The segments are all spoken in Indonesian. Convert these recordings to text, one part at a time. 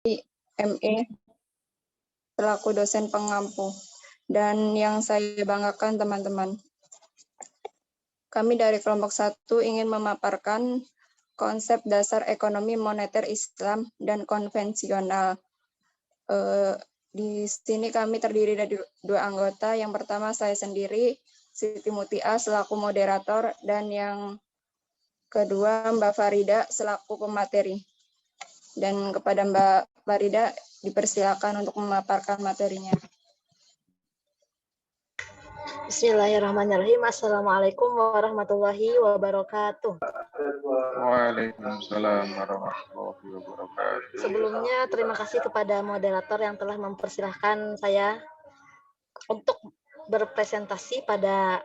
ME selaku dosen pengampu. Dan yang saya banggakan teman-teman, kami dari kelompok 1 ingin memaparkan konsep dasar ekonomi moneter Islam dan konvensional. Di sini kami terdiri dari 2 anggota. Yang pertama saya sendiri, Siti Mutia selaku moderator, dan yang kedua Mbak Farida selaku pemateri. Dan kepada Mbak Farida dipersilakan untuk memaparkan materinya. Bismillahirrahmanirrahim. Assalamualaikum warahmatullahi wabarakatuh. Waalaikumsalam warahmatullahi wabarakatuh. Sebelumnya terima kasih kepada moderator yang telah mempersilahkan saya untuk berpresentasi pada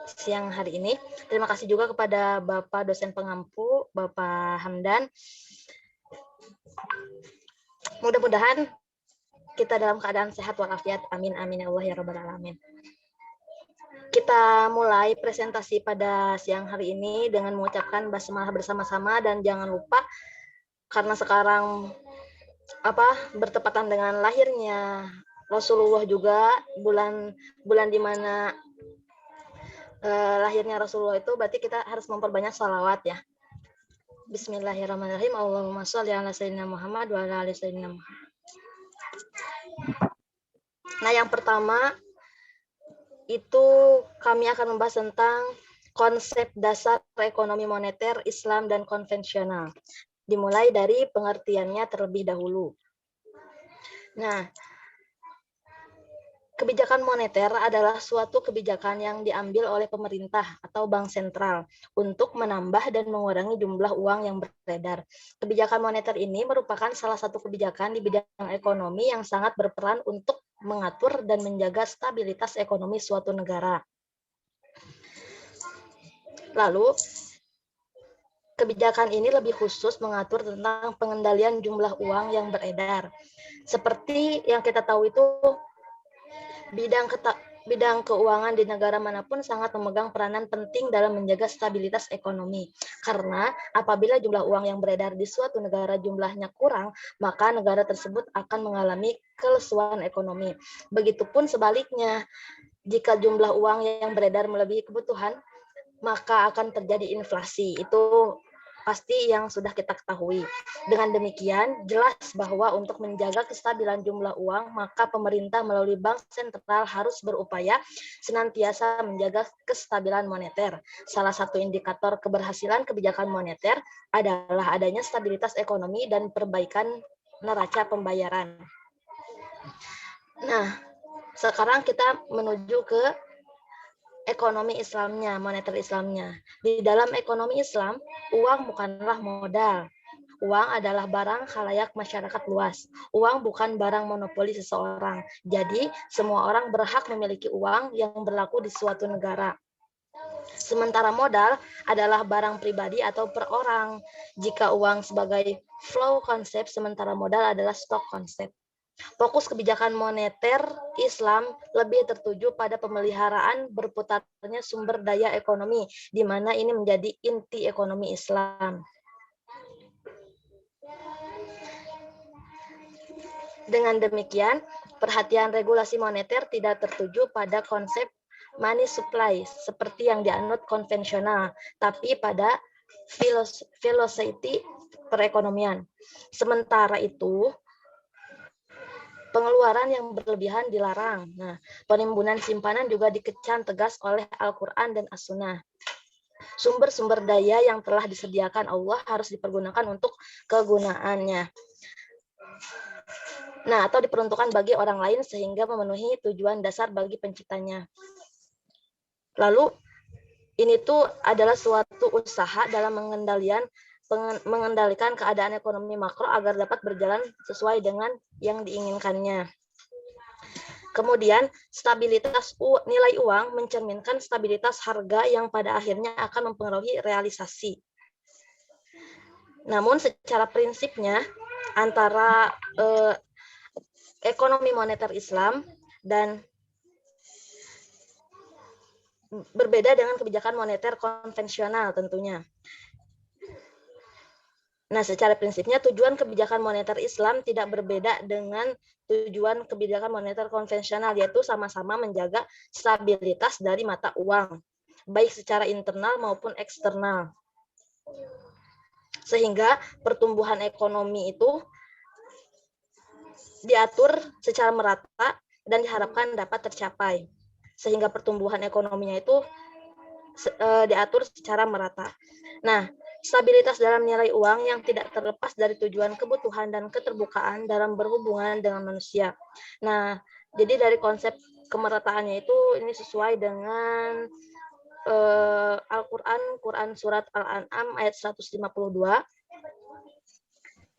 siang hari ini. Terima kasih juga kepada Bapak dosen pengampu, Bapak Hamdan. Mudah-mudahan kita dalam keadaan sehat walafiat. Amin amin ya Allah ya rabbal alamin. Kita mulai presentasi pada siang hari ini dengan mengucapkan basmalah bersama-sama, dan jangan lupa karena sekarang bertepatan dengan lahirnya Rasulullah juga, bulan di mana lahirnya Rasulullah itu, berarti kita harus memperbanyak sholawat ya. Bismillahirrahmanirrahim. Allahumma sholli ala sayyidina Muhammad wa ala ali sayyidina Muhammad. Nah, yang pertama itu kami akan membahas tentang konsep dasar ekonomi moneter Islam dan konvensional. Dimulai dari pengertiannya terlebih dahulu. Nah, kebijakan moneter adalah suatu kebijakan yang diambil oleh pemerintah atau bank sentral untuk menambah dan mengurangi jumlah uang yang beredar. Kebijakan moneter ini merupakan salah satu kebijakan di bidang ekonomi yang sangat berperan untuk mengatur dan menjaga stabilitas ekonomi suatu negara. Lalu, kebijakan ini lebih khusus mengatur tentang pengendalian jumlah uang yang beredar. Seperti yang kita tahu itu, bidang keuangan di negara manapun sangat memegang peranan penting dalam menjaga stabilitas ekonomi. Karena apabila jumlah uang yang beredar di suatu negara jumlahnya kurang, maka negara tersebut akan mengalami kelesuan ekonomi. Begitupun sebaliknya, jika jumlah uang yang beredar melebihi kebutuhan, maka akan terjadi inflasi. Itu pasti yang sudah kita ketahui. Dengan demikian, jelas bahwa untuk menjaga kestabilan jumlah uang, maka pemerintah melalui bank sentral harus berupaya senantiasa menjaga kestabilan moneter. Salah satu indikator keberhasilan kebijakan moneter adalah adanya stabilitas ekonomi dan perbaikan neraca pembayaran. Nah, sekarang kita menuju ke ekonomi Islamnya, moneter Islamnya. Di dalam ekonomi Islam, uang bukanlah modal. Uang adalah barang khalayak masyarakat luas. Uang bukan barang monopoli seseorang. Jadi, semua orang berhak memiliki uang yang berlaku di suatu negara. Sementara modal adalah barang pribadi atau per orang. Jika uang sebagai flow konsep, sementara modal adalah stok konsep. Fokus kebijakan moneter Islam lebih tertuju pada pemeliharaan berputarnya sumber daya ekonomi, di mana ini menjadi inti ekonomi Islam. Dengan demikian, perhatian regulasi moneter tidak tertuju pada konsep money supply seperti yang dianut konvensional, tapi pada filosofi perekonomian. Sementara itu, pengeluaran yang berlebihan dilarang. Nah, penimbunan simpanan juga dikecam tegas oleh Al-Quran dan As-Sunnah. Sumber-sumber daya yang telah disediakan Allah harus dipergunakan untuk kegunaannya. Nah, atau diperuntukkan bagi orang lain sehingga memenuhi tujuan dasar bagi penciptanya. Lalu, ini tuh adalah suatu usaha dalam mengendalikan keadaan ekonomi makro agar dapat berjalan sesuai dengan yang diinginkannya. Kemudian, stabilitas nilai uang mencerminkan stabilitas harga yang pada akhirnya akan mempengaruhi realisasi. Namun, secara prinsipnya, antara ekonomi moneter Islam dan berbeda dengan kebijakan moneter konvensional tentunya. Nah, secara prinsipnya tujuan kebijakan moneter Islam tidak berbeda dengan tujuan kebijakan moneter konvensional, yaitu sama-sama menjaga stabilitas dari mata uang, baik secara internal maupun eksternal. Sehingga pertumbuhan ekonomi itu diatur secara merata dan diharapkan dapat tercapai. Sehingga pertumbuhan ekonominya itu diatur secara merata. Nah, stabilitas dalam nilai uang yang tidak terlepas dari tujuan kebutuhan dan keterbukaan dalam berhubungan dengan manusia. Nah, jadi dari konsep kemerataannya itu ini sesuai dengan Quran surat Al-An'am ayat 152.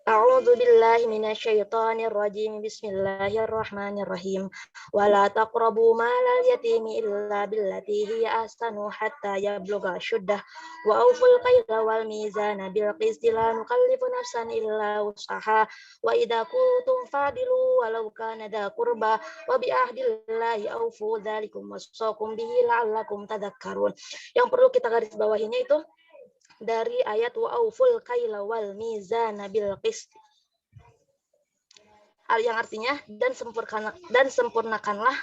A'udzu billahi minasyaitonir rajim. Bismillahirrahmanirrahim. Wala taqrabu malal yatimi illa billati hiya ahsanu hatta yablugha syuddah wa awful kaila wal mizana bil qisti la nukallifu nafsan illa wus'aha wa idza kuntum fadilu walau kana dha qurba wa bi ahdillahi awfu dzalikum wasaqum bihi la'allakum tadhakkarun. Yang perlu kita garis bawahinya itu dari ayat wa auful kaila wal mizana bil qist, yang artinya dan sempurnakanlah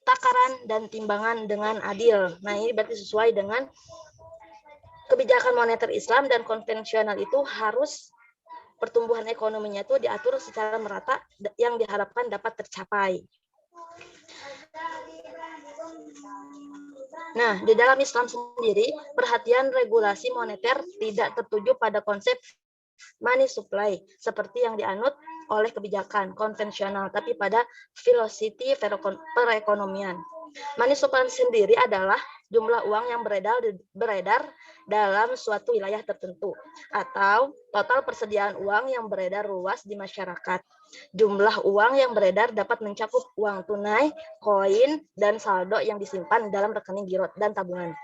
takaran dan timbangan dengan adil. Nah, ini berarti sesuai dengan kebijakan moneter Islam dan konvensional itu harus pertumbuhan ekonominya itu diatur secara merata yang diharapkan dapat tercapai. Nah, di dalam Islam sendiri, perhatian regulasi moneter tidak tertuju pada konsep money supply seperti yang dianut oleh kebijakan konvensional, tapi pada filosofi perekonomian. Money supply sendiri adalah jumlah uang yang beredar dalam suatu wilayah tertentu atau total persediaan uang yang beredar luas di masyarakat. Jumlah uang yang beredar dapat mencakup uang tunai, koin, dan saldo yang disimpan dalam rekening giro dan tabungan.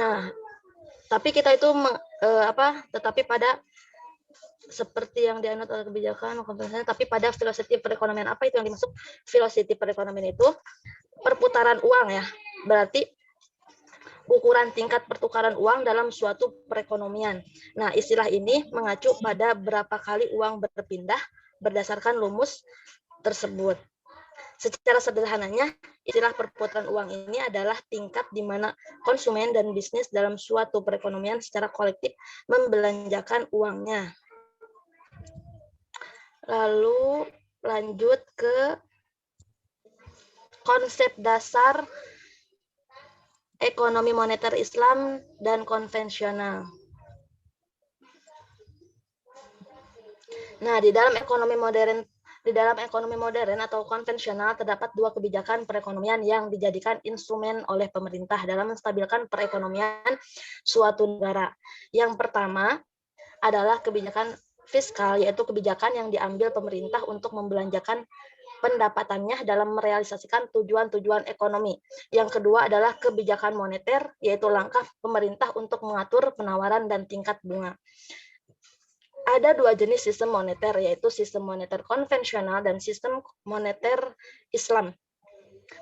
Nah, tapi kita itu tetapi pada seperti yang dianut oleh kebijakan konvensional, tapi pada filosofi perekonomian. Apa itu yang dimaksud filosofi perekonomian? Itu perputaran uang ya. Berarti ukuran tingkat pertukaran uang dalam suatu perekonomian. Nah, istilah ini mengacu pada berapa kali uang berpindah berdasarkan rumus tersebut. Secara sederhananya, istilah perputaran uang ini adalah tingkat di mana konsumen dan bisnis dalam suatu perekonomian secara kolektif membelanjakan uangnya. Lalu lanjut ke konsep dasar ekonomi moneter Islam dan konvensional. Nah, di dalam ekonomi modern atau konvensional terdapat dua kebijakan perekonomian yang dijadikan instrumen oleh pemerintah dalam menstabilkan perekonomian suatu negara. Yang pertama adalah kebijakan fiskal, yaitu kebijakan yang diambil pemerintah untuk membelanjakan pendapatannya dalam merealisasikan tujuan-tujuan ekonomi. Yang kedua adalah kebijakan moneter, yaitu langkah pemerintah untuk mengatur penawaran dan tingkat bunga. Ada dua jenis sistem moneter, yaitu sistem moneter konvensional dan sistem moneter Islam.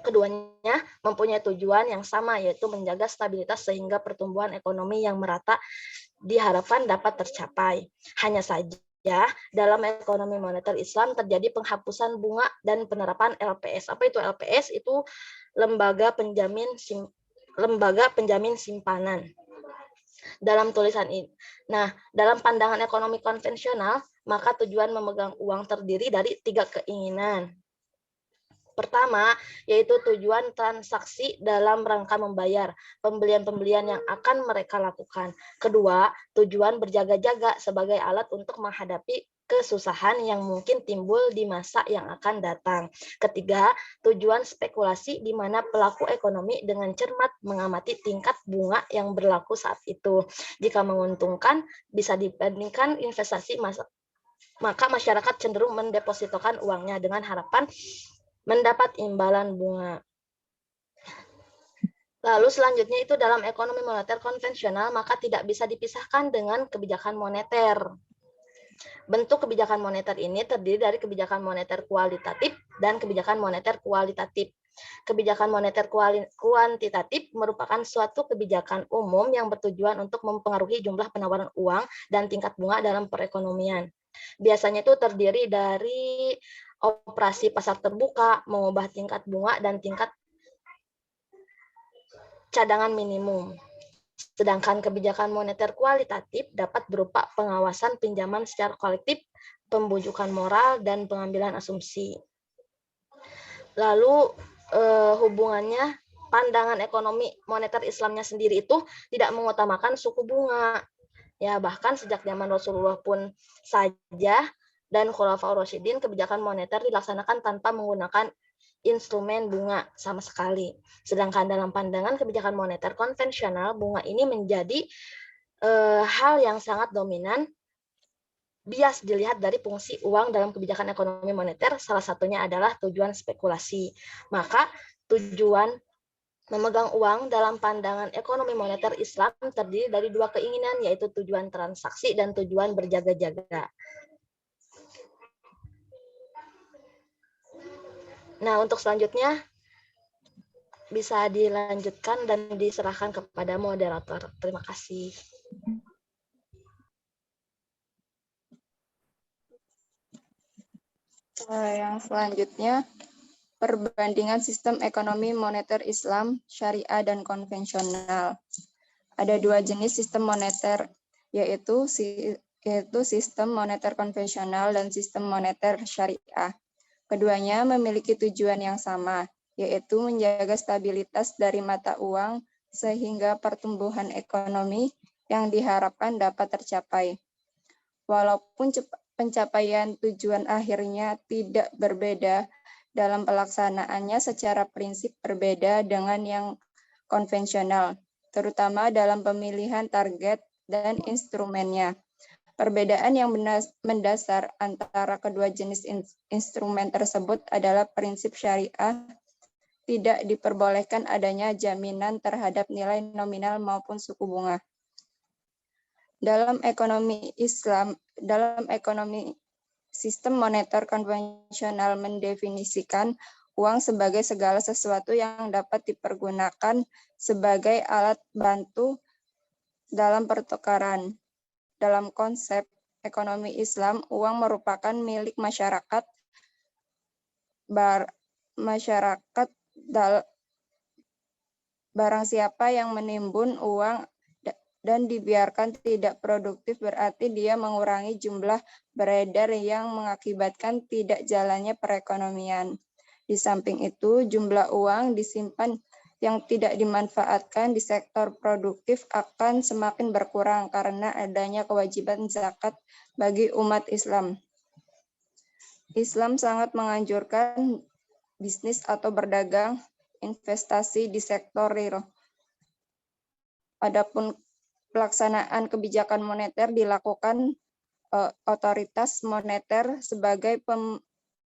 Keduanya mempunyai tujuan yang sama, yaitu menjaga stabilitas sehingga pertumbuhan ekonomi yang merata diharapkan dapat tercapai. Hanya saja dalam ekonomi moneter Islam terjadi penghapusan bunga dan penerapan LPS. Apa itu LPS? Itu lembaga penjamin simpanan. Dalam tulisan ini. Nah, dalam pandangan ekonomi konvensional, maka tujuan memegang uang terdiri dari 3 keinginan. Pertama, yaitu tujuan transaksi dalam rangka membayar pembelian-pembelian yang akan mereka lakukan. Kedua, tujuan berjaga-jaga sebagai alat untuk menghadapi kesusahan yang mungkin timbul di masa yang akan datang. Ketiga, tujuan spekulasi di mana pelaku ekonomi dengan cermat mengamati tingkat bunga yang berlaku saat itu. Jika menguntungkan, bisa dibandingkan investasi, maka masyarakat cenderung mendepositokan uangnya dengan harapan mendapat imbalan bunga. Lalu selanjutnya itu dalam ekonomi moneter konvensional, maka tidak bisa dipisahkan dengan kebijakan moneter. Bentuk kebijakan moneter ini terdiri dari kebijakan moneter kualitatif dan kebijakan moneter kualitatif. Kebijakan moneter kuantitatif merupakan suatu kebijakan umum yang bertujuan untuk mempengaruhi jumlah penawaran uang dan tingkat bunga dalam perekonomian. Biasanya itu terdiri dari operasi pasar terbuka, mengubah tingkat bunga dan tingkat cadangan minimum. Sedangkan kebijakan moneter kualitatif dapat berupa pengawasan pinjaman secara kolektif, pembujukan moral, dan pengambilan asumsi. Lalu hubungannya pandangan ekonomi moneter Islamnya sendiri itu tidak mengutamakan suku bunga. Ya, bahkan sejak zaman Rasulullah pun saja dan Khulafaur Rasyidin kebijakan moneter dilaksanakan tanpa menggunakan instrumen bunga sama sekali. Sedangkan dalam pandangan kebijakan moneter konvensional, bunga ini menjadi hal yang sangat dominan. Bias dilihat dari fungsi uang dalam kebijakan ekonomi moneter, salah satunya adalah tujuan spekulasi. Maka tujuan memegang uang dalam pandangan ekonomi moneter Islam terdiri dari dua keinginan, yaitu tujuan transaksi dan tujuan berjaga-jaga. Nah, untuk selanjutnya bisa dilanjutkan dan diserahkan kepada moderator. Terima kasih. Yang selanjutnya, perbandingan sistem ekonomi moneter Islam, syariah, dan konvensional. Ada dua jenis sistem moneter, yaitu sistem moneter konvensional dan sistem moneter syariah. Keduanya memiliki tujuan yang sama, yaitu menjaga stabilitas dari mata uang sehingga pertumbuhan ekonomi yang diharapkan dapat tercapai. Walaupun pencapaian tujuan akhirnya tidak berbeda, dalam pelaksanaannya secara prinsip berbeda dengan yang konvensional, terutama dalam pemilihan target dan instrumennya. Perbedaan yang mendasar antara kedua jenis instrumen tersebut adalah prinsip syariah tidak diperbolehkan adanya jaminan terhadap nilai nominal maupun suku bunga. Dalam ekonomi sistem moneter konvensional mendefinisikan uang sebagai segala sesuatu yang dapat dipergunakan sebagai alat bantu dalam pertukaran. Dalam konsep ekonomi Islam, uang merupakan milik masyarakat. Barang siapa yang menimbun uang dan dibiarkan tidak produktif berarti dia mengurangi jumlah beredar yang mengakibatkan tidak jalannya perekonomian. Di samping itu, jumlah uang disimpan yang tidak dimanfaatkan di sektor produktif akan semakin berkurang karena adanya kewajiban zakat bagi umat Islam. Islam sangat menganjurkan bisnis atau berdagang, investasi di sektor real. Adapun pelaksanaan kebijakan moneter dilakukan otoritas moneter sebagai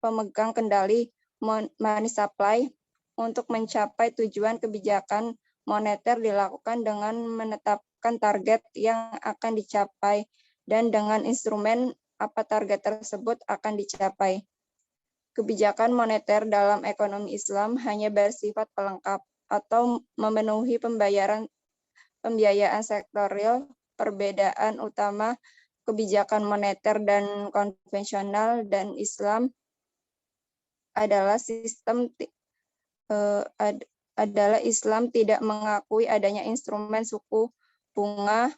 pemegang kendali money supply. Untuk mencapai tujuan kebijakan moneter dilakukan dengan menetapkan target yang akan dicapai dan dengan instrumen apa target tersebut akan dicapai. Kebijakan moneter dalam ekonomi Islam hanya bersifat pelengkap atau memenuhi pembiayaan sektor real. Perbedaan utama kebijakan moneter dan konvensional dan Islam adalah Islam tidak mengakui adanya instrumen suku bunga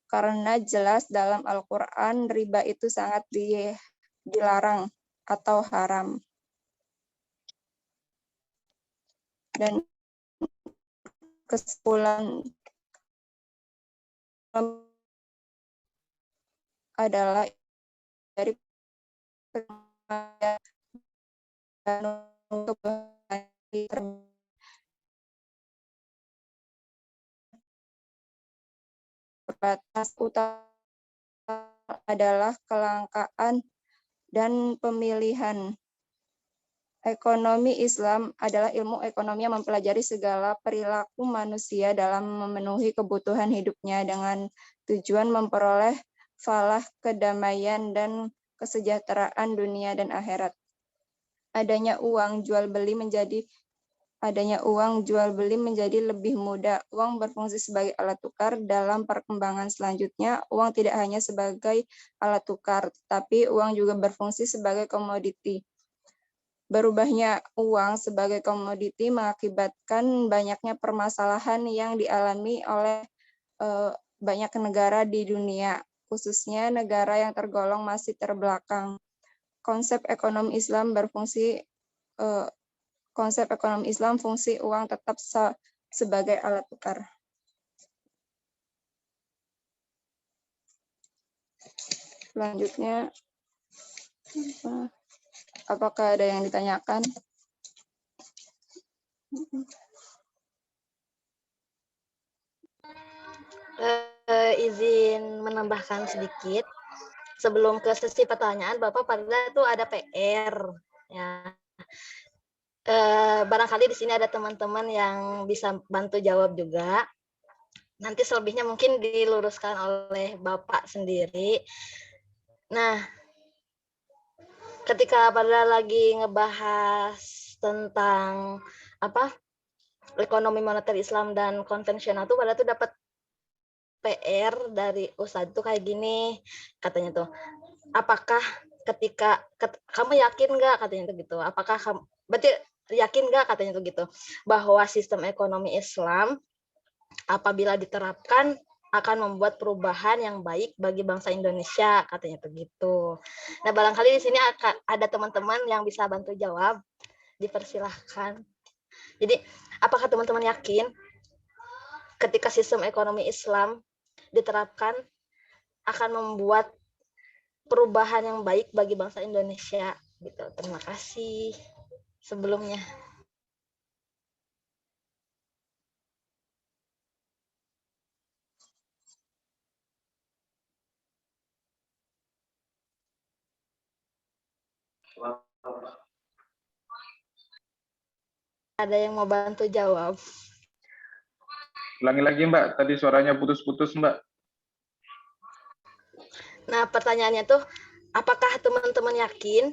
karena jelas dalam Al-Quran riba itu sangat dilarang atau haram. Dan kesimpulan adalah dari untuk terbatas utama adalah kelangkaan dan pemilihan. Ekonomi Islam adalah ilmu ekonomi yang mempelajari segala perilaku manusia dalam memenuhi kebutuhan hidupnya dengan tujuan memperoleh falah, kedamaian, dan kesejahteraan dunia dan akhirat. Adanya uang jual beli menjadi adanya uang jual beli menjadi lebih mudah. Uang berfungsi sebagai alat tukar. Dalam perkembangan selanjutnya, uang tidak hanya sebagai alat tukar, tapi uang juga berfungsi sebagai komoditi. Berubahnya uang sebagai komoditi mengakibatkan banyaknya permasalahan yang dialami oleh banyak negara di dunia, khususnya negara yang tergolong masih terbelakang. Konsep ekonomi Islam fungsi uang tetap sebagai alat tukar. Selanjutnya, apakah ada yang ditanyakan? Izin menambahkan sedikit. Sebelum ke sesi pertanyaan, Bapak pada itu ada PR. Ya. Barangkali di sini ada teman-teman yang bisa bantu jawab juga. Nanti selebihnya mungkin diluruskan oleh Bapak sendiri. Nah, ketika pada lagi ngebahas tentang ekonomi moneter Islam dan konvensional tuh pada tuh dapat PR dari Ustadz tuh kayak gini, katanya tuh, apakah ketika kamu yakin nggak, katanya tuh gitu, apakah kamu berarti yakin nggak, katanya tuh gitu, bahwa sistem ekonomi Islam apabila diterapkan akan membuat perubahan yang baik bagi bangsa Indonesia, katanya tuh gitu. Nah, barangkali di sini akan ada teman-teman yang bisa bantu jawab, dipersilahkan. Jadi, apakah teman-teman yakin ketika sistem ekonomi Islam diterapkan akan membuat perubahan yang baik bagi bangsa Indonesia gitu. Terima kasih sebelumnya. Ada yang mau bantu jawab? Ulangi lagi Mbak, tadi suaranya putus-putus Mbak. Nah, pertanyaannya tuh, apakah teman-teman yakin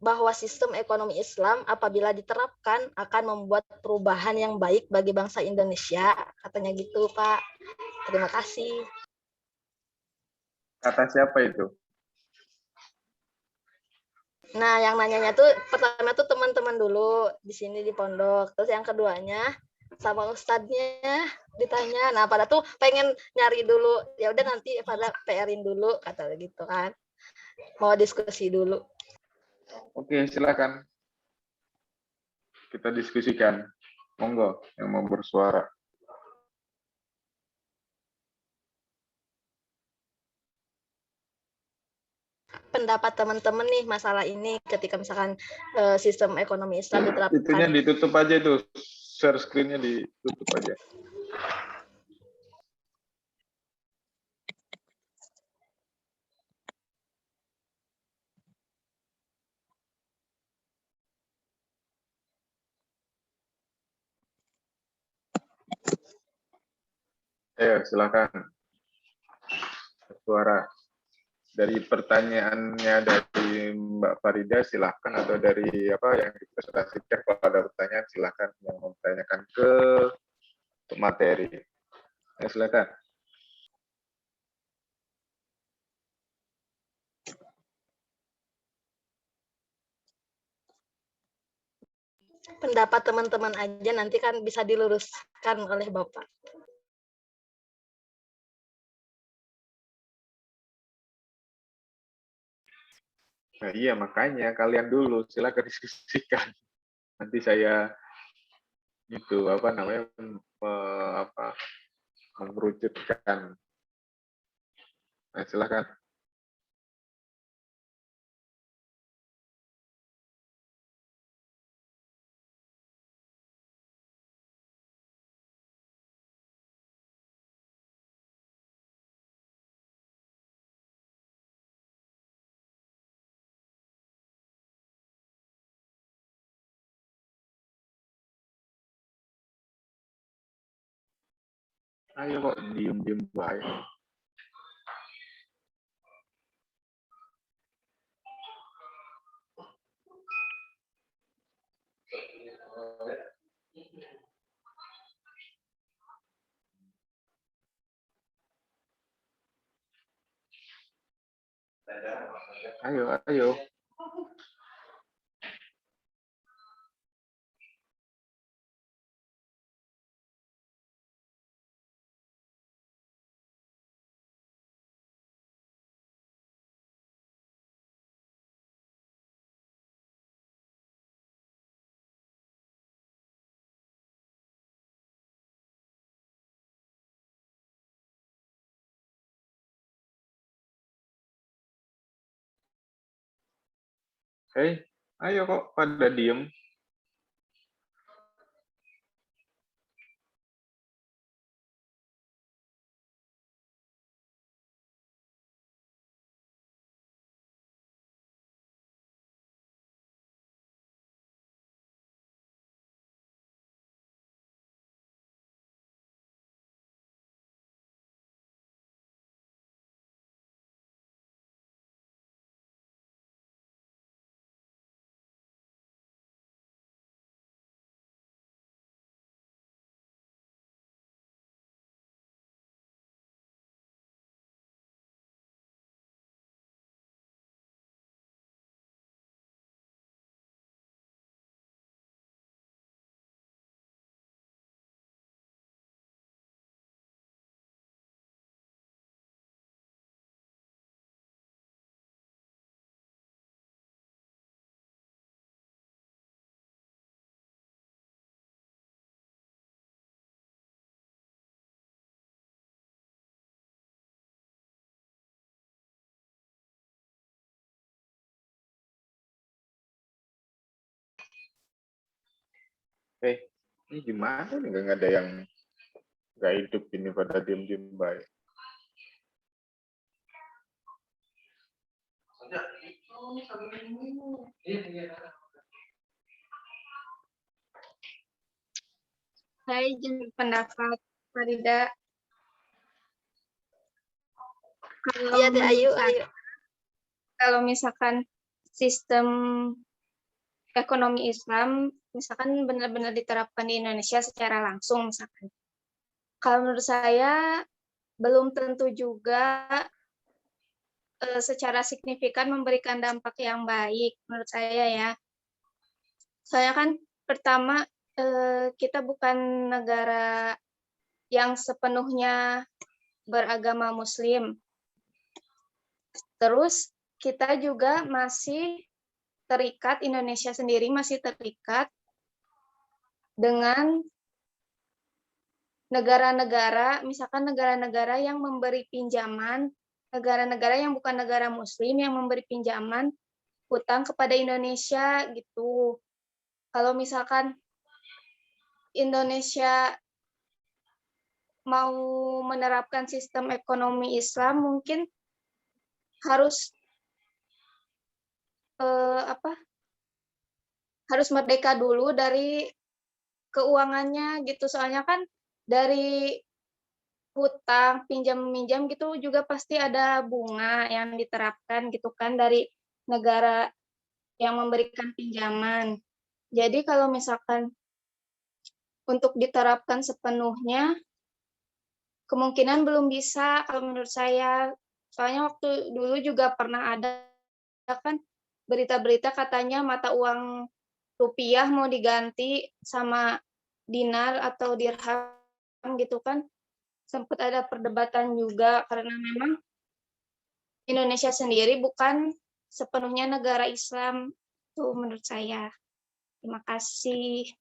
bahwa sistem ekonomi Islam apabila diterapkan akan membuat perubahan yang baik bagi bangsa Indonesia? Katanya gitu, Pak. Terima kasih. Kata siapa itu? Nah, yang nanyanya tuh pertama tuh teman-teman dulu di sini di pondok. Terus yang keduanya sama ustadznya ditanya. Nah, pada tuh pengen nyari dulu. Ya udah nanti pada PR-in dulu kata gitu kan. Mau diskusi dulu. Oke, silakan. Kita diskusikan. Monggo yang mau bersuara. Pendapat teman-teman nih masalah ini ketika misalkan sistem ekonomi Islam diterapkan. Itunya ditutup aja itu. Share screen-nya ditutup aja. Ayo, silakan. Suara. Dari pertanyaannya dari Mbak Farida silahkan, atau dari apa yang dipresentasikan, kalau ada pertanyaan silahkan yang mempertanyakan ke materi. Ya, silakan. Pendapat teman-teman aja nanti kan bisa diluruskan oleh Bapak. Nah, iya, makanya kalian dulu silakan diskusikan. Nanti saya itu apa namanya mengerucutkan. Nah, silakan. Ayo kok diem-diem baik. Ayo, ayo. Hei, ayo kok pada diem. Ini gimana nih? Nggak ada yang nggak hidup ini pada diem-diem baik. Saya izin pendapat Farida. Kalau Iya, Teh Ayu, misalkan, ayo. kalau misalkan sistem ekonomi Islam misalkan benar-benar diterapkan di Indonesia secara langsung misalkan. Kalau menurut saya belum tentu juga secara signifikan memberikan dampak yang baik menurut saya ya. Soalnya kan pertama kita bukan negara yang sepenuhnya beragama Muslim. Terus kita juga masih terikat, Indonesia sendiri masih terikat dengan negara-negara, misalkan negara-negara yang memberi pinjaman, negara-negara yang bukan negara Muslim yang memberi pinjaman hutang kepada Indonesia gitu. Kalau misalkan Indonesia mau menerapkan sistem ekonomi Islam, mungkin harus harus merdeka dulu dari keuangannya gitu. Soalnya kan dari hutang, pinjam-minjam gitu juga pasti ada bunga yang diterapkan gitu kan dari negara yang memberikan pinjaman. Jadi kalau misalkan untuk diterapkan sepenuhnya, kemungkinan belum bisa kalau menurut saya. Soalnya waktu dulu juga pernah ada kan berita-berita katanya mata uang rupiah mau diganti sama dinar atau dirham gitu kan. Sempat ada perdebatan juga karena memang Indonesia sendiri bukan sepenuhnya negara Islam. Itu menurut saya. Terima kasih.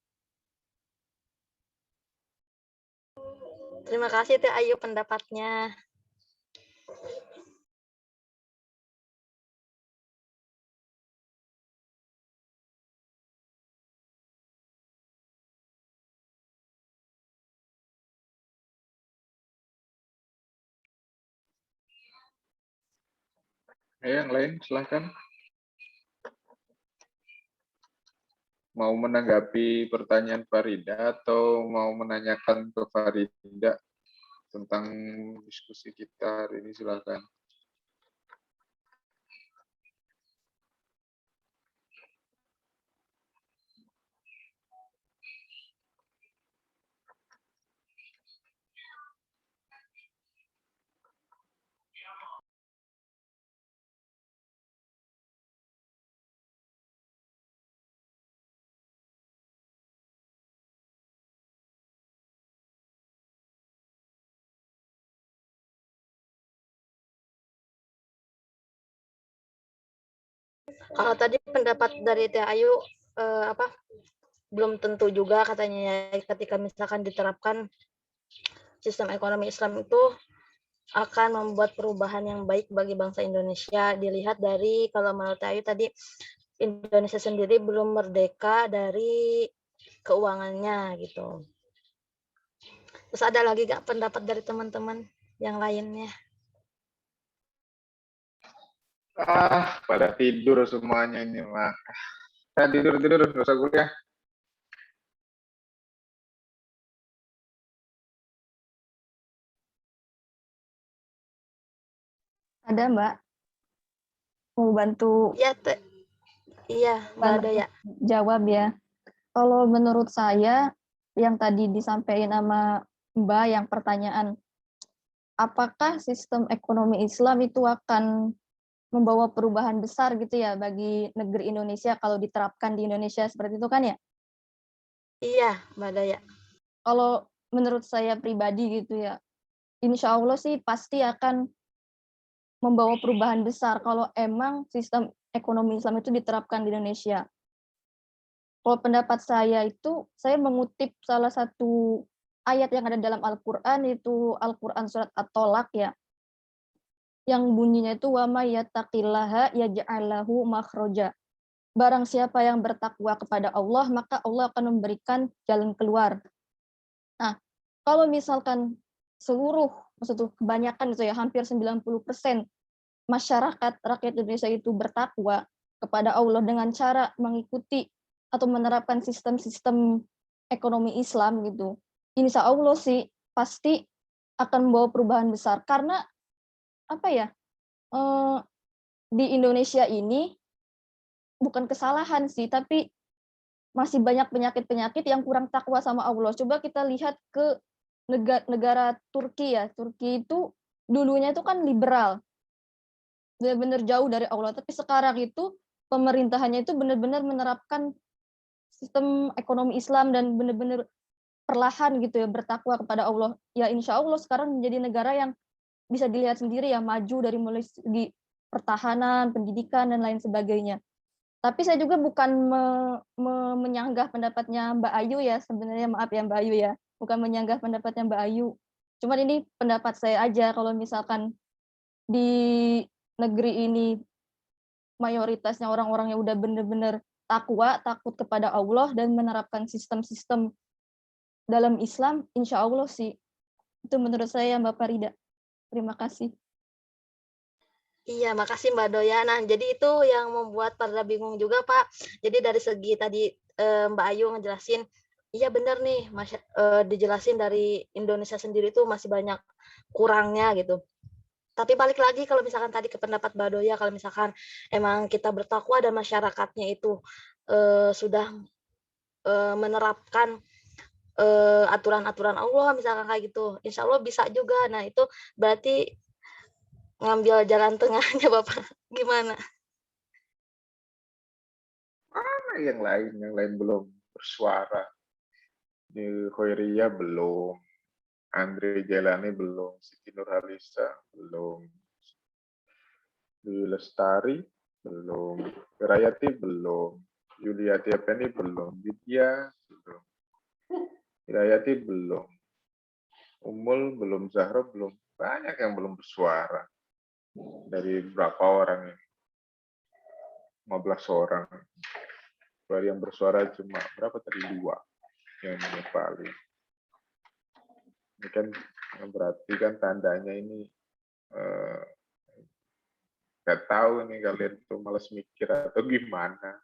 Terima kasih Teh Ayu pendapatnya. Yang lain silahkan. Mau menanggapi pertanyaan Farida atau mau menanyakan ke Farida tentang diskusi kita hari ini, silahkan. Kalau tadi pendapat dari Teh Ayu apa belum tentu juga katanya ya, ketika misalkan diterapkan sistem ekonomi Islam itu akan membuat perubahan yang baik bagi bangsa Indonesia. Dilihat dari kalau menurut Ayu tadi Indonesia sendiri belum merdeka dari keuangannya gitu. Terus ada lagi gak pendapat dari teman-teman yang lainnya? Pada tidur semuanya ini mah. Tidur, nggak usah kuliah. Ada Mbak, mau bantu Iya, iya, Mbak ada bantu ya. jawab ya. Kalau menurut saya yang tadi disampaikan sama Mbak yang pertanyaan, apakah sistem ekonomi Islam itu akan membawa perubahan besar gitu ya bagi negeri Indonesia kalau diterapkan di Indonesia seperti itu kan ya? Iya, Mbak ada ya. Kalau menurut saya pribadi gitu ya, insya Allah sih pasti akan membawa perubahan besar kalau emang sistem ekonomi Islam itu diterapkan di Indonesia. Kalau pendapat saya itu, saya mengutip salah satu ayat yang ada dalam Al-Quran, itu Al-Quran surat At-Tolak ya, yang bunyinya itu wa may yattaqillaha yaj'al lahu makhraja. Barang siapa yang bertakwa kepada Allah, maka Allah akan memberikan jalan keluar. Nah, kalau misalkan maksudnya kebanyakan itu ya, hampir 90% masyarakat rakyat Indonesia itu bertakwa kepada Allah dengan cara mengikuti atau menerapkan sistem-sistem ekonomi Islam gitu. Insya Allah sih pasti akan membawa perubahan besar karena apa ya, di Indonesia ini bukan kesalahan sih, tapi masih banyak penyakit-penyakit yang kurang takwa sama Allah. Coba kita lihat ke negara Turki ya. Turki itu dulunya itu kan liberal, benar-benar jauh dari Allah. Tapi sekarang itu pemerintahannya itu benar-benar menerapkan sistem ekonomi Islam dan benar-benar perlahan gitu ya bertakwa kepada Allah. Ya insya Allah sekarang menjadi negara yang bisa dilihat sendiri ya maju dari mulai segi pertahanan, pendidikan dan lain sebagainya. Tapi saya juga bukan menyanggah pendapatnya Mbak Ayu ya, sebenarnya maaf ya Mbak Ayu ya, bukan menyanggah pendapatnya Mbak Ayu. Cuman ini pendapat saya aja kalau misalkan di negeri ini mayoritasnya orang-orang yang udah benar-benar takwa, takut kepada Allah dan menerapkan sistem-sistem dalam Islam, insya Allah sih. Itu menurut saya Mbak Farida. Terima kasih. Iya, makasih Mbak Doya. Nah, jadi itu yang membuat pada bingung juga, Pak. Jadi dari segi tadi Mbak Ayu ngejelasin, iya benar nih, dijelasin dari Indonesia sendiri itu masih banyak kurangnya gitu. Tapi balik lagi kalau misalkan tadi ke pendapat Mbak Doya, kalau misalkan emang kita bertakwa dan masyarakatnya itu sudah menerapkan aturan-aturan Allah misalkan kayak gitu, insya Allah bisa juga. Nah itu berarti ngambil jalan tengahnya Bapak gimana? Yang lain belum bersuara. Di Khairiyah belum, Andre Jelani belum, Siti Nurhalisa belum, Dewi Lestari belum, Rayati belum, Yuliati Effendi belum, Vidya belum, Hirayati belum, Umul belum, Zahra belum, banyak yang belum bersuara. Dari berapa orang ini? 15 orang. Baru yang bersuara cuma berapa tadi? 2 yang paling. Ini kan berarti kan tandanya ini nggak tahu nih kalian tuh malas mikir atau gimana.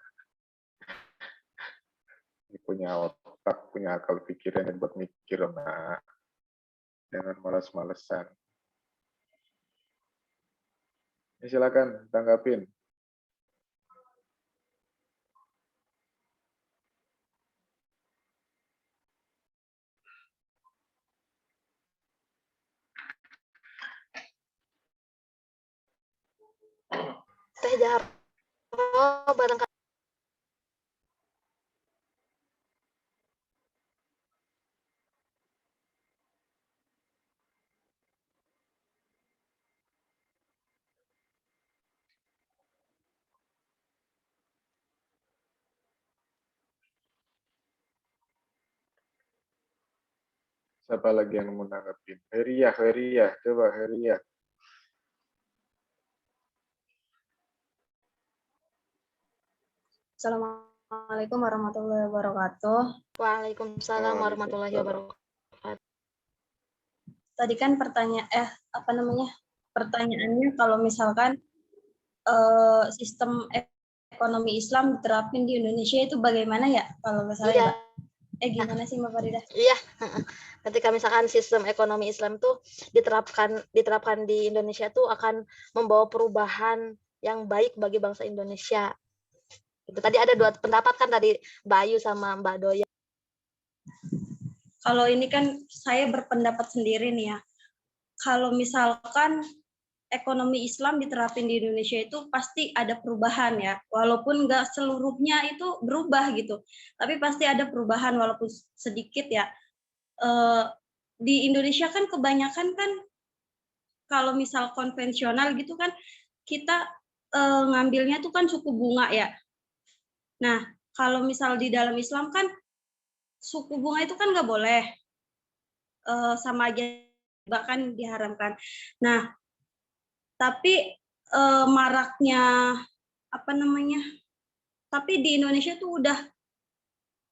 Ini punya otak, punya akal pikiran yang buat mikir, nah. Jangan malas-malesan. Ini silakan tanggapin. Teh Jarwo barangkali. Siapa lagi yang mau nanggepin? Heriah, coba Heriah. Assalamualaikum warahmatullahi wabarakatuh. Waalaikumsalam warahmatullahi Waalaikumsalam. wabarakatuh. Tadi kan pertanyaannya kalau misalkan sistem ekonomi Islam diterapin di Indonesia itu bagaimana ya? Kalau nggak salah ya, Iya. Mbak. Gimana sih Mbak Farida? Iya, ketika misalkan sistem ekonomi Islam tuh diterapkan di Indonesia tuh akan membawa perubahan yang baik bagi bangsa Indonesia. Itu tadi ada dua pendapat kan tadi Mbak Ayu sama Mbak Doya. Kalau ini kan saya berpendapat sendiri nih ya. Kalau misalkan ekonomi Islam diterapin di Indonesia itu pasti ada perubahan ya. Walaupun nggak seluruhnya itu berubah gitu. Tapi pasti ada perubahan walaupun sedikit ya. Di Indonesia kan kebanyakan kan kalau misal konvensional gitu kan kita ngambilnya tuh kan suku bunga ya. Nah, kalau misal di dalam Islam kan suku bunga itu kan nggak boleh, sama aja bahkan diharamkan. Nah, tapi maraknya tapi di Indonesia tuh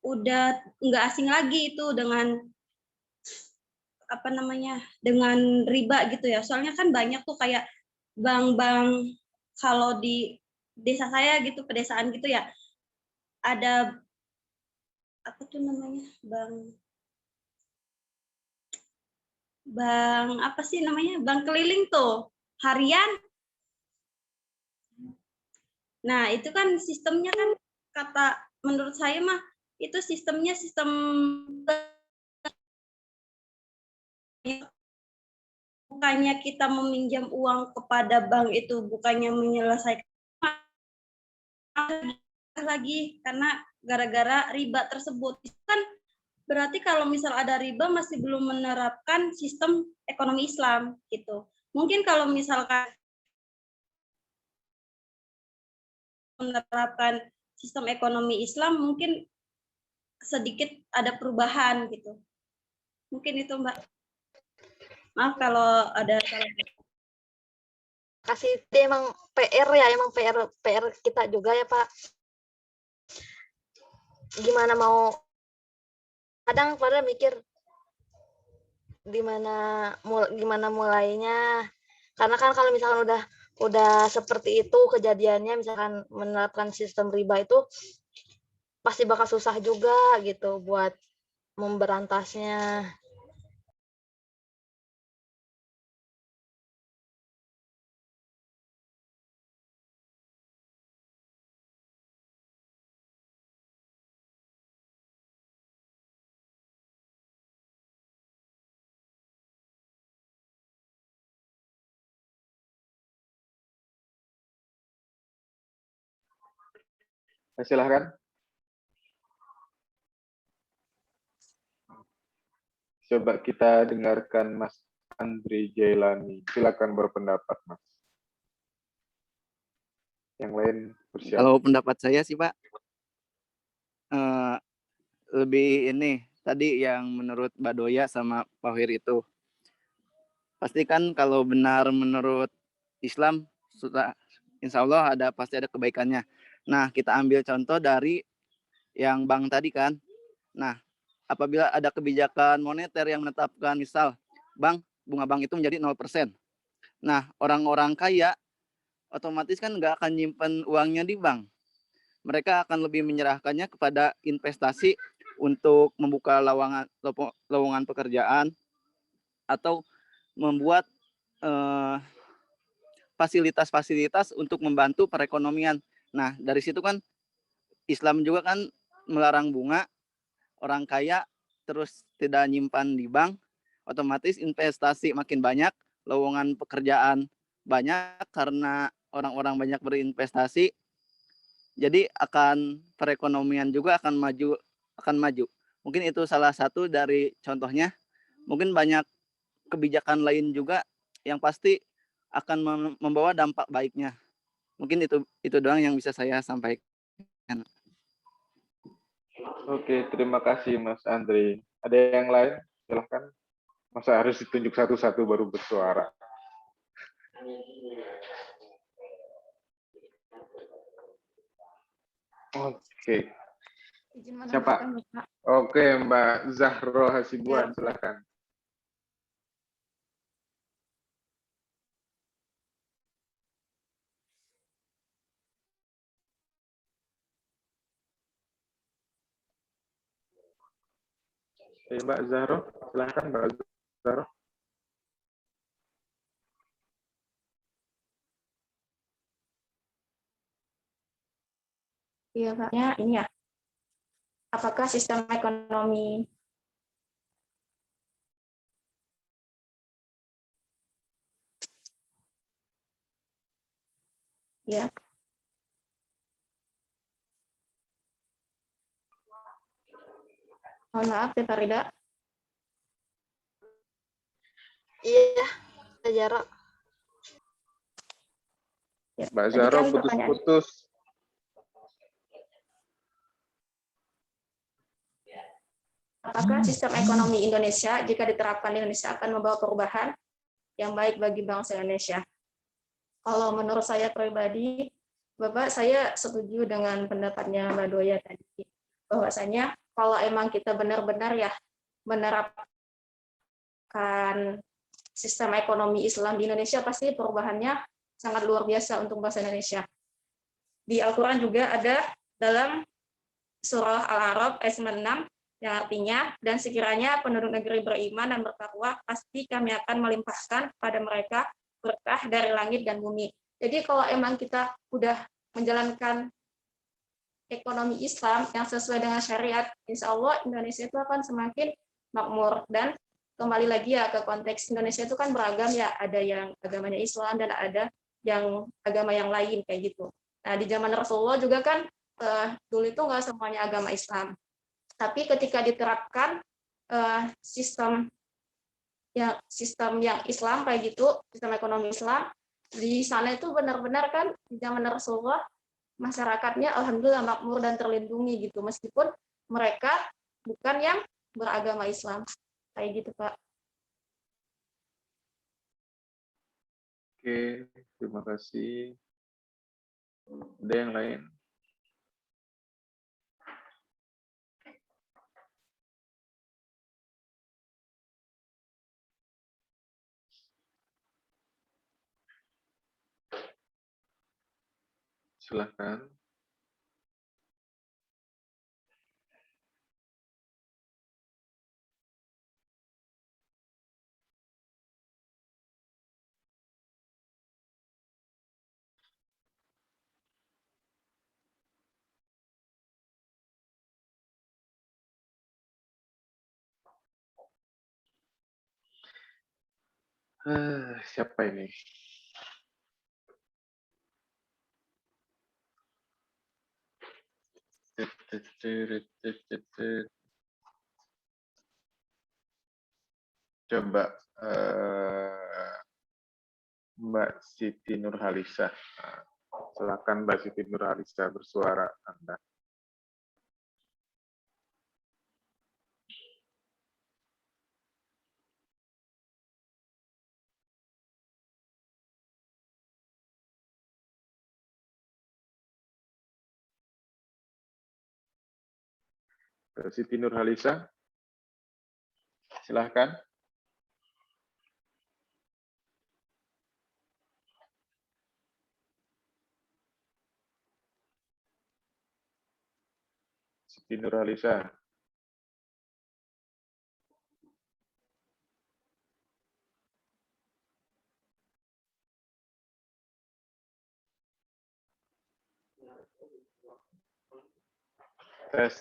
udah nggak asing lagi itu dengan dengan riba gitu ya. Soalnya kan banyak tuh kayak bank-bank, kalau di desa saya gitu, pedesaan gitu ya, ada bank keliling tuh harian. Nah, itu kan sistemnya kan menurut saya mah itu sistem bukannya kita meminjam uang kepada bank itu bukannya menyelesaikan lagi karena gara-gara riba tersebut. Itu kan berarti kalau misal ada riba masih belum menerapkan sistem ekonomi Islam gitu. Mungkin kalau misalkan menerapkan sistem ekonomi Islam mungkin sedikit ada perubahan gitu. Mungkin itu Mbak. Maaf kalau ada salah. Kasih itu emang PR ya, emang PR kita juga ya Pak. Gimana mau kadang pada mikir gimana mulainya, karena kan kalau misalkan udah seperti itu kejadiannya, misalkan menerapkan sistem riba itu pasti bakal susah juga gitu buat memberantasnya. Silahkan. Coba kita dengarkan Mas Andri Jailani. Silakan berpendapat, Mas. Yang lain bersiap. Kalau pendapat saya sih Pak, lebih ini tadi yang menurut Mbak Doya sama Pak Wir itu. Pastikan kalau benar menurut Islam, insya Allah pasti ada kebaikannya. Nah, kita ambil contoh dari yang bank tadi kan. Nah, apabila ada kebijakan moneter yang menetapkan misal bunga bank itu menjadi 0%. Nah, orang-orang kaya otomatis kan nggak akan nyimpan uangnya di bank. Mereka akan lebih menyerahkannya kepada investasi untuk membuka lowongan pekerjaan atau membuat fasilitas-fasilitas untuk membantu perekonomian. Nah, dari situ kan Islam juga kan melarang bunga, orang kaya terus tidak nyimpan di bank, otomatis investasi makin banyak, lowongan pekerjaan banyak karena orang-orang banyak berinvestasi. Jadi perekonomian juga akan maju. Mungkin itu salah satu dari contohnya. Mungkin banyak kebijakan lain juga yang pasti akan membawa dampak baiknya. Mungkin itu doang yang bisa saya sampaikan. Oke, terima kasih Mas Andri. Ada yang lain? Silahkan. Masa harus ditunjuk satu-satu baru bersuara? Oke. Izin Siapa? menambahkan, Bapak. Oke, Mbak Zahro Hasibuan, Ya. silakan. Mbak Zahro, silakan Mbak Zahro. Iya, Pak. Ya, ini ya. Apakah sistem ekonomi ya, mohon maaf ya Farida. Iya, Zahro. Ya, Mbak tadi Zahro kan pertanyaan, putus-putus. apakah sistem ekonomi Indonesia jika diterapkan di Indonesia akan membawa perubahan yang baik bagi bangsa Indonesia? Kalau menurut saya pribadi, Bapak, saya setuju dengan pendapatnya Mbak Doya tadi. Bahwasanya kalau emang kita benar-benar ya menerapkan sistem ekonomi Islam di Indonesia, pasti perubahannya sangat luar biasa untuk bangsa Indonesia. Di Al-Quran juga ada dalam surah Al-A'raf ayat 96 yang artinya, dan sekiranya penduduk negeri beriman dan bertakwa, pasti kami akan melimpahkan pada mereka berkah dari langit dan bumi. Jadi kalau emang kita udah menjalankan ekonomi Islam yang sesuai dengan syariat, insya Allah Indonesia itu akan semakin makmur. Dan kembali lagi ya ke konteks Indonesia itu kan beragam ya, ada yang agamanya Islam dan ada yang agama yang lain kayak gitu. Nah di zaman Rasulullah juga kan dulu itu nggak semuanya agama Islam, tapi ketika diterapkan sistem yang Islam kayak gitu, sistem ekonomi Islam di sana itu benar-benar kan di zaman Rasulullah masyarakatnya alhamdulillah makmur dan terlindungi gitu, meskipun mereka bukan yang beragama Islam kayak gitu Pak. Oke, terima kasih. Ada yang lain? Silahkan. Siapa ini? Coba Mbak Siti Nurhalisa. Silakan Mbak Siti Nurhalisa bersuara Anda. Mbak Siti Nurhalisa, silahkan. Siti Nurhalisa. Tes.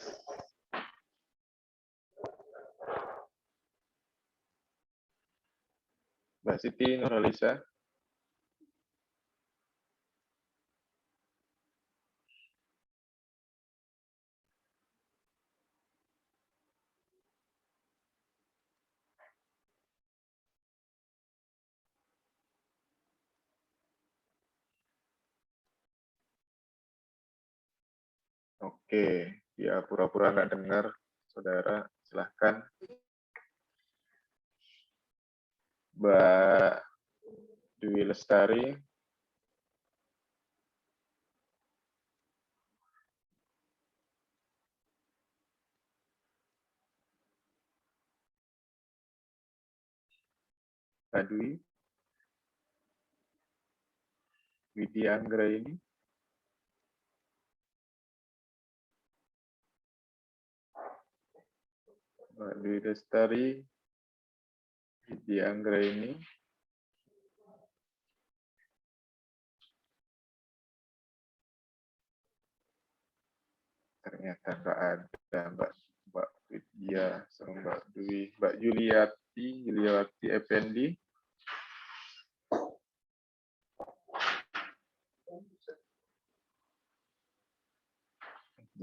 Mbak Siti Nurhalisa. Oke, ya pura-pura nggak dengar, saudara. Silahkan. Mbak Dwi Lestari. Mbak Dwi. Widya Anggra ini. Mbak Dwi Lestari. Widya Anggra ini. Ternyata nggak ada Mbak Widya sama Mbak Dwi. Mbak Yuliati Effendi.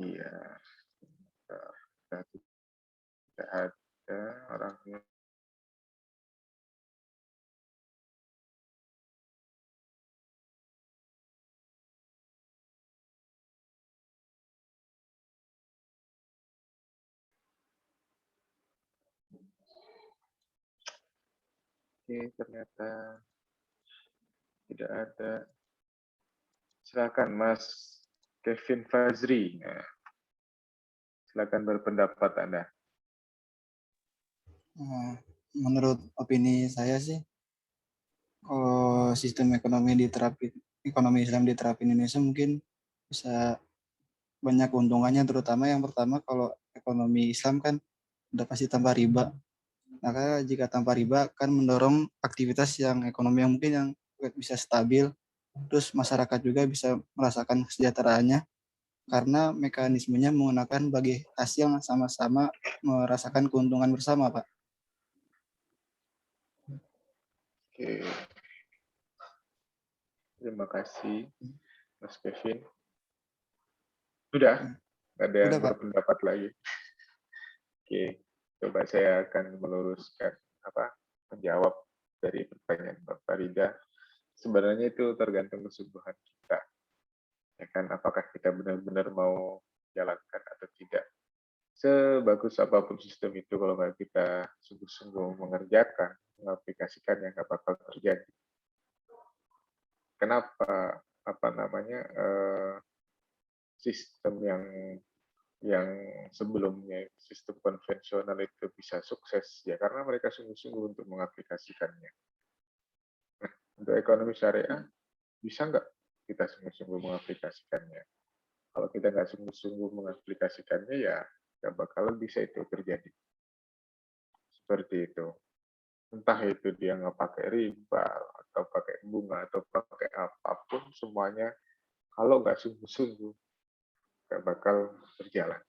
Iya, tidak ada orangnya. Oke, ternyata tidak ada. Silakan Mas Kevin Fazri. Nah, silakan berpendapat Anda. Menurut opini saya sih, kalau sistem ekonomi Islam diterapin di Indonesia mungkin bisa banyak keuntungannya, terutama yang pertama kalau ekonomi Islam kan udah pasti tanpa riba. Maka jika tanpa riba kan mendorong aktivitas yang ekonomi yang mungkin yang bisa stabil, terus masyarakat juga bisa merasakan kesejahteraannya karena mekanismenya menggunakan bagi hasil sama-sama merasakan keuntungan bersama, Pak. Oke. Terima kasih, Mas Kevin. Sudah? Nggak ada yang Udah, Pak. berpendapat lagi? Oke, coba saya akan meluruskan menjawab dari pertanyaan Mbak Farida. Sebenarnya itu tergantung kesungguhan kita. Ya kan, apakah kita benar-benar mau jalankan atau tidak. Sebagus apapun sistem itu, kalau nggak kita sungguh-sungguh mengerjakan, mengaplikasikannya, nggak bakal terjadi. Kenapa sistem yang sebelumnya sistem konvensional itu bisa sukses ya karena mereka sungguh-sungguh untuk mengaplikasikannya. Nah, untuk ekonomi syariah bisa nggak kita sungguh-sungguh mengaplikasikannya? Kalau kita nggak sungguh-sungguh mengaplikasikannya ya nggak bakal bisa itu terjadi. Seperti itu. Entah itu dia nggak pakai riba atau pakai bunga atau pakai apapun, semuanya kalau nggak sungguh-sungguh nggak bakal berjalan.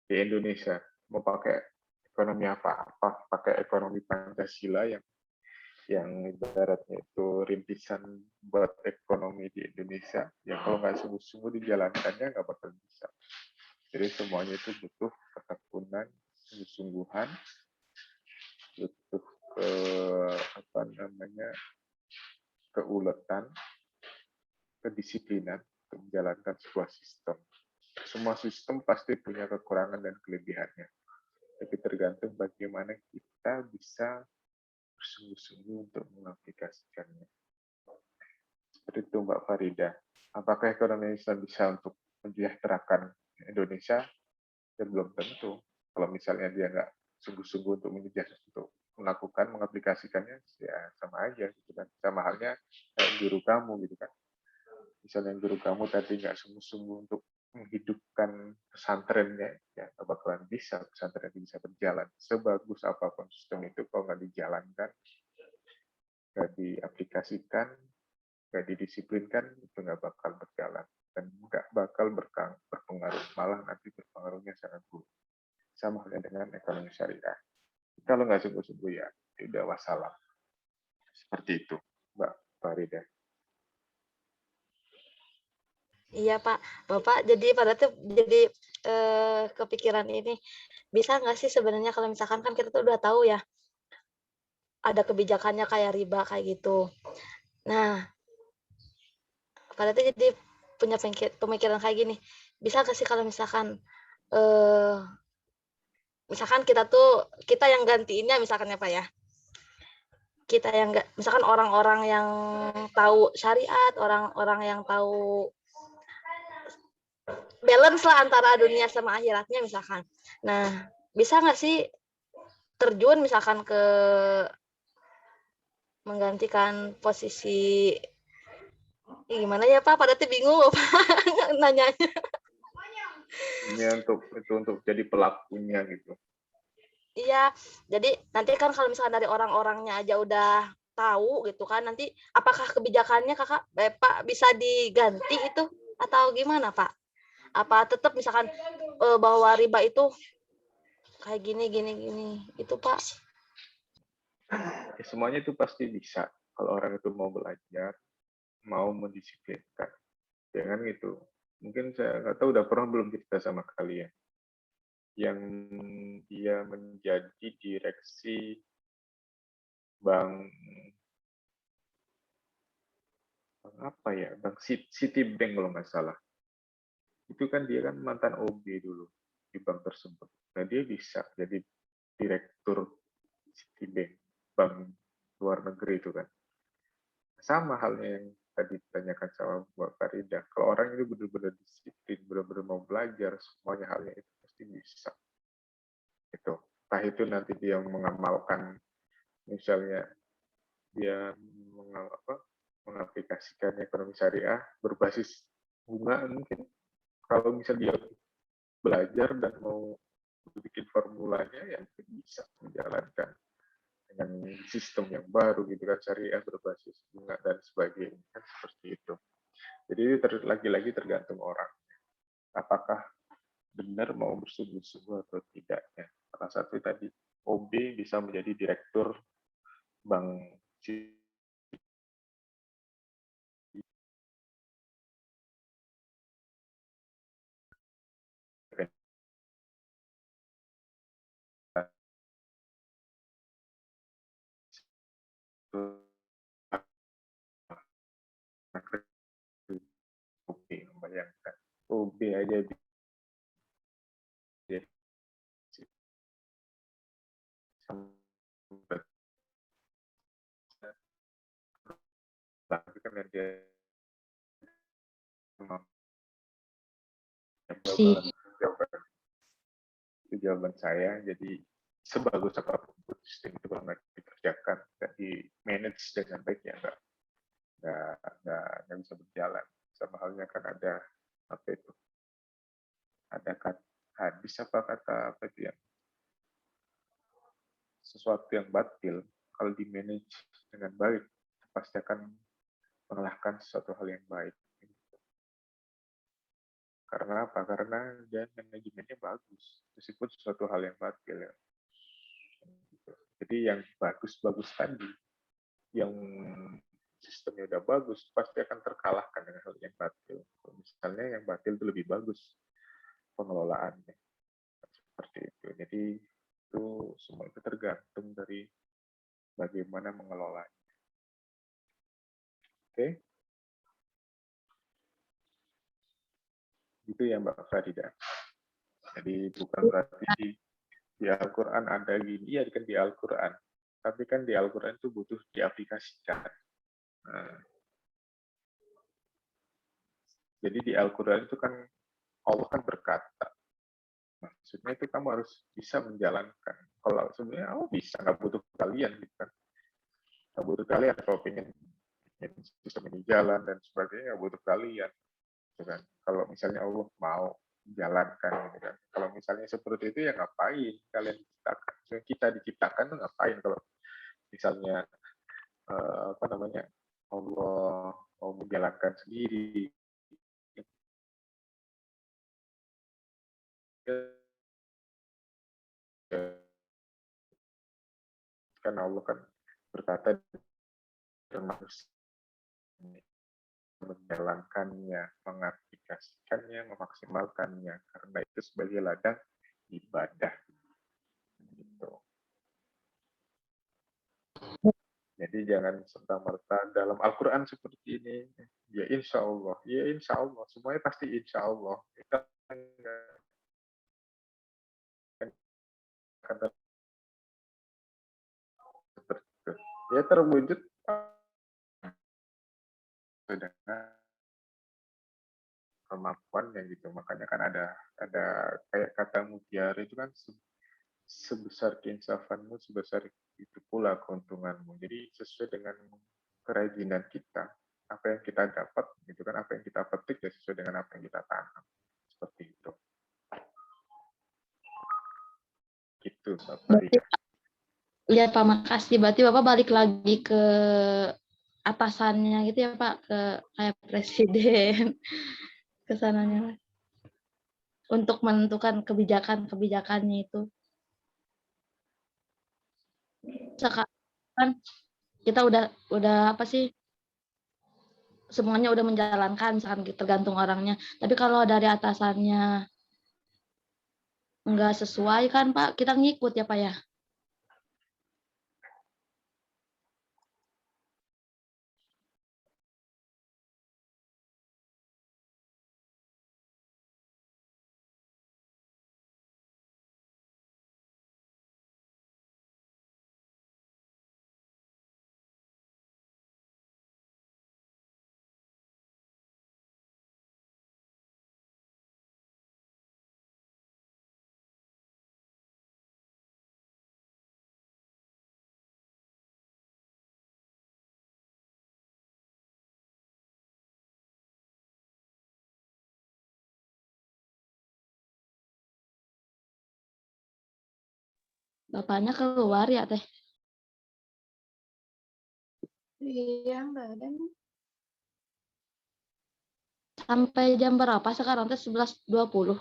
Di Indonesia mau pakai ekonomi apa-apa, pakai ekonomi Pancasila yang ibaratnya itu rintisan buat ekonomi di Indonesia, ya kalau nggak sungguh-sungguh dijalankannya nggak bakal bisa. Jadi semuanya itu butuh ketekunan, sungguh-sungguhan, butuh keuletan, kedisiplinan untuk menjalankan sebuah sistem. Semua sistem pasti punya kekurangan dan kelebihannya. Tapi tergantung bagaimana kita bisa bersungguh-sungguh untuk mengaplikasikannya. Seperti itu Mbak Farida. Apakah ekonomi Islam bisa untuk mensejahterakan Indonesia? Ya belum tentu. Kalau misalnya dia nggak sungguh-sungguh untuk mengaplikasikannya, ya sama aja gitu kan. Sama halnya kayak guru kamu gitu kan. Misalnya guru kamu tadi nggak sungguh-sungguh untuk menghidupkan pesantrennya, ya nggak bakalan bisa pesantren itu bisa berjalan. Sebagus apapun sistem itu, kalau nggak dijalankan, nggak diaplikasikan, nggak didisiplinkan, itu nggak bakal berjalan. Dan nggak bakal berpengaruh, malah nanti berpengaruhnya sangat buruk. Sama halnya dengan ekonomi syariah. Kalau nggak sungguh-sungguh ya, udah wassalam. Seperti itu, Mbak Farida. Iya Pak, Bapak jadi pada tuh jadi kepikiran ini, bisa nggak sih sebenarnya kalau misalkan kan kita tuh udah tahu ya, ada kebijakannya kayak riba kayak gitu. Nah, pada tuh jadi punya pemikiran kayak gini, bisa nggak sih kalau misalkan misalkan kita yang gantiinnya misalkan ya Pak ya. Kita yang enggak, misalkan orang-orang yang tahu syariat, orang-orang yang tahu balance lah antara dunia sama akhiratnya misalkan. Nah, bisa nggak sih terjun misalkan ke menggantikan posisi gimana ya Pak? Pada tuh bingung Pak nanyanya. Ini untuk jadi pelakunya gitu. Iya, jadi nanti kan kalau misalkan dari orang-orangnya aja udah tahu gitu kan, nanti apakah kebijakannya Pak bisa diganti itu atau gimana Pak? Apa tetap misalkan bahwa riba itu kayak gini itu Pak? Ya, semuanya itu pasti bisa kalau orang itu mau belajar, mau mendisiplinkan. Jangan gitu. Mungkin saya nggak tahu udah pernah belum cerita sama kalian yang dia menjadi direksi bank apa ya, bank Citibank kalau nggak salah. Itu kan dia kan mantan OB dulu di bank tersebut. Nah dia bisa jadi direktur Citibank, bank luar negeri itu kan. Sama halnya yang tadi ditanyakan sama Mbak Farida. Kalau orang itu benar-benar disiplin, benar-benar mau belajar, semuanya halnya itu pasti bisa. Itu. Entah itu nanti dia mengamalkan, misalnya dia mengaplikasikan ekonomi syariah berbasis bunga mungkin. Kalau misalnya dia belajar dan mau bikin formulanya, ya bisa menjalankan dengan sistem yang baru gitu kan, syariah berbasis bunga dan sebagainya kan seperti itu. Jadi lagi-lagi tergantung orang apakah benar mau bersungguh-sungguh atau tidaknya. Salah satu tadi OB bisa menjadi direktur bank OB, membayangkan OB aja dia tapi kan dia itu jawaban saya. Jadi sebagus apapun sistem itu kalau nggak dikerjakan, nggak di manage dengan baik ya nggak bisa berjalan. Sama halnya kan ada apa itu, ada hadis apa kata apa itu yang sesuatu yang batil kalau di manage dengan baik pasti akan mengalahkan sesuatu hal yang baik. Karena apa? Karena dia manajemennya bagus, meskipun sesuatu hal yang batil ya. Jadi yang bagus-bagus tadi, yang sistemnya udah bagus, pasti akan terkalahkan dengan hal yang batil. Misalnya yang batil itu lebih bagus pengelolaannya. Seperti itu. Jadi itu semua itu tergantung dari bagaimana mengelolanya. Oke? Itu ya Mbak Farida. Jadi bukan berarti di Al-Quran ada gini, iya kan di Al-Quran. Tapi kan di Al-Quran itu butuh diaplikasikan. Nah, jadi di Al-Quran itu kan Allah kan berkata, maksudnya itu kamu harus bisa menjalankan. Kalau sebenarnya Allah bisa, nggak butuh kalian gitu kan. Nggak butuh kalian kalau pengen sistem ini jalan dan sebagainya, nggak butuh kalian. Gitu kan. Kalau misalnya Allah mau jalankan gitu kan. Kalau misalnya seperti itu ya ngapain kalian diciptakan? Kita diciptakan tuh ngapain kalau misalnya apa namanya Allah mau menjalankan sendiri? Kan Allah kan berkata termasuk menjalankannya, mengaplikasikannya, memaksimalkannya, karena itu sebagai ladang ibadah. Gitu. Jadi jangan serta-merta dalam Al-Quran seperti ini, ya insya Allah, semuanya pasti insya Allah. Kita kata seperti itu. Ya terwujud dengan kemampuannya gitu. Makanya kan ada kayak kata mutiara itu kan sebesar keinsafanmu, sebesar itu pula keuntunganmu. Jadi sesuai dengan kerajinan kita, apa yang kita dapat, gitu kan, apa yang kita petik ya sesuai dengan apa yang kita tanam. Seperti itu. Gitu, Mbak Farida. Lihat Pak, makasih. Berarti Bapak balik lagi ke atasannya gitu ya Pak, ke kayak presiden, ke sananya untuk menentukan kebijakannya itu. Sekarang kan kita udah apa sih, semuanya udah menjalankan, misalkan tergantung orangnya. Tapi kalau dari atasannya nggak sesuai kan Pak, kita ngikut ya Pak ya. Bapaknya keluar ya Teh. Iya, nggak ada. Sampai jam berapa sekarang Teh? 11.20.